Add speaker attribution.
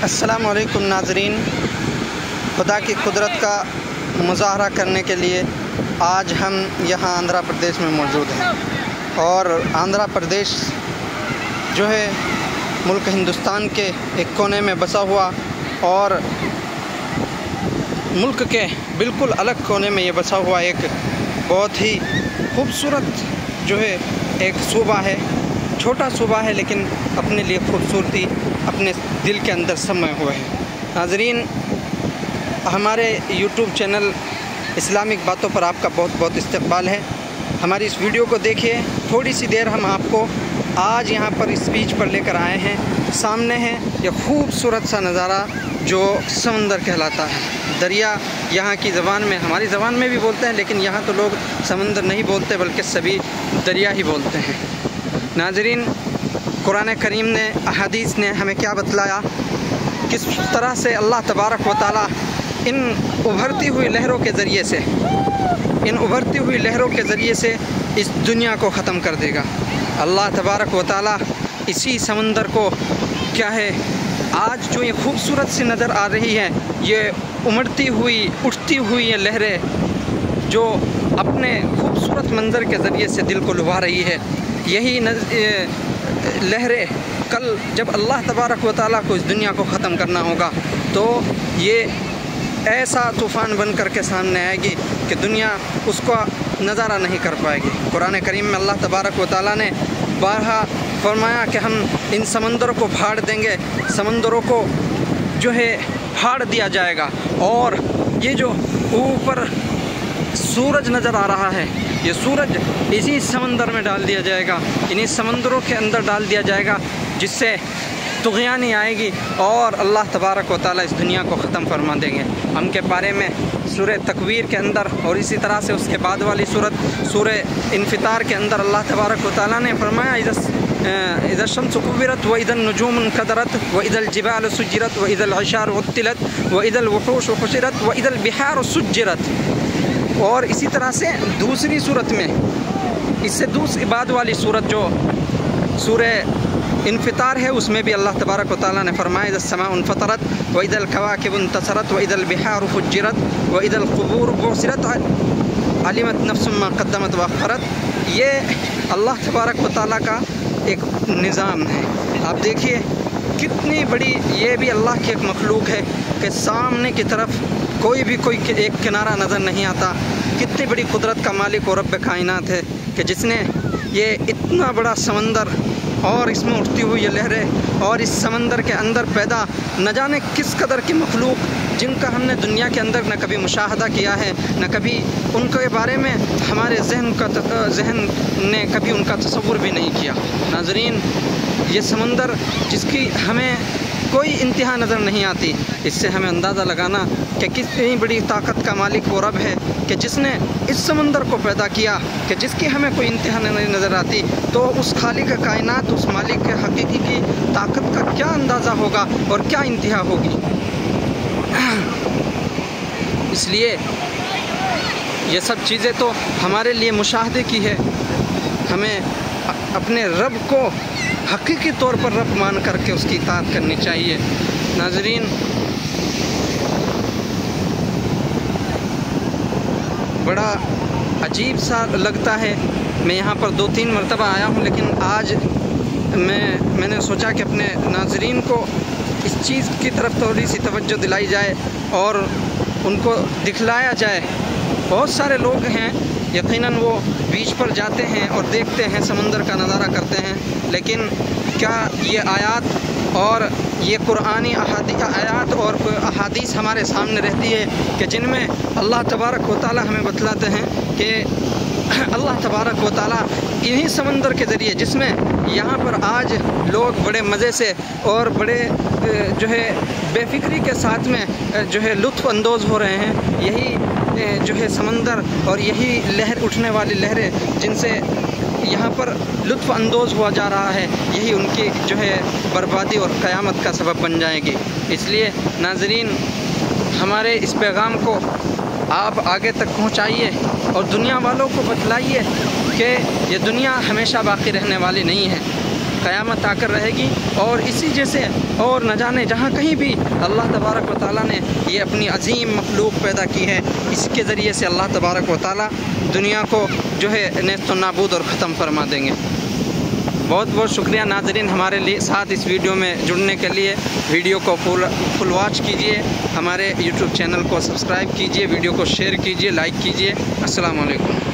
Speaker 1: अस्सलामु अलैकुम नाज़रीन, खुदा की कुदरत का मुज़ाहरा करने के लिए आज हम यहाँ आंध्र प्रदेश में मौजूद हैं। और आंध्र प्रदेश जो है मुल्क हिंदुस्तान के एक कोने में बसा हुआ और मुल्क के बिल्कुल अलग कोने में ये बसा हुआ एक बहुत ही खूबसूरत जो है एक सूबा है। छोटा सूबा है लेकिन अपने लिए खूबसूरती अपने दिल के अंदर समाये हुए है। नाज़रीन, हमारे यूट्यूब चैनल इस्लामिक बातों पर आपका बहुत बहुत इस्तकबाल है। हमारी इस वीडियो को देखिए। थोड़ी सी देर हम आपको आज यहाँ पर इस बीच पर लेकर आए हैं। सामने है ये खूबसूरत सा नज़ारा जो समंदर कहलाता है। दरिया यहाँ की ज़बान में, हमारी ज़बान में भी बोलते हैं, लेकिन यहाँ तो लोग समंदर नहीं बोलते बल्कि सभी दरिया ही बोलते हैं। नाज़रीन, कुरान करीम ने, अहादीस ने हमें क्या बतलाया, किस तरह से अल्लाह तबारक व तआला इन उभरती हुई लहरों के ज़रिए से, इन उभरती हुई लहरों के ज़रिए से इस दुनिया को ख़त्म कर देगा। अल्लाह तबारक व तआला इसी समंदर को क्या है, आज जो ये खूबसूरत सी नज़र आ रही है, ये उमड़ती हुई उठती हुई ये लहरें जो अपने खूबसूरत मंज़र के ज़रिए से दिल को लुभा रही है, यही लहरें कल जब अल्लाह तबारक व तआला को इस दुनिया को ख़त्म करना होगा तो ये ऐसा तूफ़ान बन कर के सामने आएगी कि दुनिया उसका नज़ारा नहीं कर पाएगी। कुरान करीम में अल्लाह तबारक व तआला ने बारहा फरमाया कि हम इन समंदरों को फाड़ देंगे, समंदरों को जो है फाड़ दिया जाएगा। और ये जो ऊपर सूरज नज़र आ रहा है, ये सूरज इसी समंदर में डाल दिया जाएगा, इन्हीं समंदरों के अंदर डाल दिया जाएगा, जिससे तुग़यानी आएगी और अल्लाह तबारक व तआला इस दुनिया को ख़त्म फरमा देंगे। हम के बारे में सूरह तकवीर के अंदर और इसी तरह से उसके बाद वाली सूरत सूरह इन्फितार के अंदर अल्लाह तबारक व तआला ने फरमाया, इज़ा शम्सु कुव्विरत व इज़न नुजूम कदरत व इज़ल जिबाल सुज्जिरत व इज़ल इशार उत्तिलत व इज़ल वुहूश हुशिरत व इज़ल बिहार सुज्जिरत। और इसी तरह से दूसरी सूरत में, इससे दूसरी बाद वाली सूरत जो सूरह इन्फितार है, उसमें भी अल्लाह तबारक व तआला ने फरमाया, इज़ा समाउ फतरत व इज़ल कवाकिबु इंतसरत व इज़ल बिहार फुज्जिरत व इज़ल क़ुबूर बुसिरत अलिमत नफ्सुम मा क़द्दमत व अख़रत। ये अल्लाह तबारक व तआला का एक निज़ाम है। आप देखिए कितनी बड़ी, ये भी अल्लाह की एक मखलूक है कि सामने की तरफ कोई एक किनारा नज़र नहीं आता। कितनी बड़ी कुदरत का मालिक और रब्ब कायनात है कि जिसने ये इतना बड़ा समंदर और इसमें उठती हुई ये लहरें और इस समंदर के अंदर पैदा न जाने किस कदर की मखलूक, जिनका हमने दुनिया के अंदर न कभी मुशाहदा किया है, न कभी उनके बारे में हमारे जहन ने कभी उनका तसव्वुर भी नहीं किया। नाज़रीन, ये समंदर जिसकी हमें कोई इंतहा नज़र नहीं आती, इससे हमें अंदाज़ा लगाना कि कितनी बड़ी ताकत का मालिक वो रब है कि जिसने इस समंदर को पैदा किया, कि जिसकी हमें कोई इंतहा नहीं नज़र आती, तो उस खालिक कायनात, उस मालिक के हकीकी की ताकत का क्या अंदाज़ा होगा और क्या इंतहा होगी। इसलिए ये सब चीज़ें तो हमारे लिए मुशाहदे की है। हमें अपने रब को हकीकी तौर पर रब मान करके उसकी इताअत करनी चाहिए। नाज़रीन, बड़ा अजीब सा लगता है। मैं यहाँ पर 2-3 मरतबा आया हूँ, लेकिन आज मैंने सोचा कि अपने नाज़रीन को इस चीज़ की तरफ थोड़ी सी तवज्जो दिलाई जाए और उनको दिखलाया जाए। बहुत सारे लोग हैं, यकीनन वो बीच पर जाते हैं और देखते हैं, समंदर का नज़ारा करते हैं, लेकिन क्या ये आयात और ये कुरानी आयात और अहादीस हमारे सामने रहती है कि जिनमें अल्लाह तबारक व तआला हमें बतलाते हैं कि अल्लाह तबारक व तआला इन्हीं समंदर के ज़रिए, जिसमें यहाँ पर आज लोग बड़े मज़े से और बड़े जो है बेफिक्री के साथ में जो है लुत्फ़ अंदोज़ हो रहे हैं, यही जो है समंदर और यही लहर, उठने वाली लहरें जिनसे यहाँ पर लुत्फ़ अंदोज़ हुआ जा रहा है, यही उनकी जो है बर्बादी और क़यामत का सबब बन जाएगी। इसलिए नाज़रीन, हमारे इस पैगाम को आप आगे तक पहुँचाइए और दुनिया वालों को बतलाइए कि ये दुनिया हमेशा बाकी रहने वाली नहीं है, क़यामत आकर रहेगी और इसी जैसे और न जाने जहाँ कहीं भी अल्लाह तबारक व तआला ने ये अपनी अजीम मखलूक पैदा की है, इसके ज़रिए से अल्लाह तबारक व तआला दुनिया को जो है नेस्त नाबूद और ख़त्म फरमा देंगे। बहुत बहुत शुक्रिया नाज़रीन हमारे लिए साथ इस वीडियो में जुड़ने के लिए। वीडियो को फुल वॉच कीजिए, हमारे यूट्यूब चैनल को सब्सक्राइब कीजिए, वीडियो को शेयर कीजिए, लाइक कीजिए। अस्सलाम वालेकुम।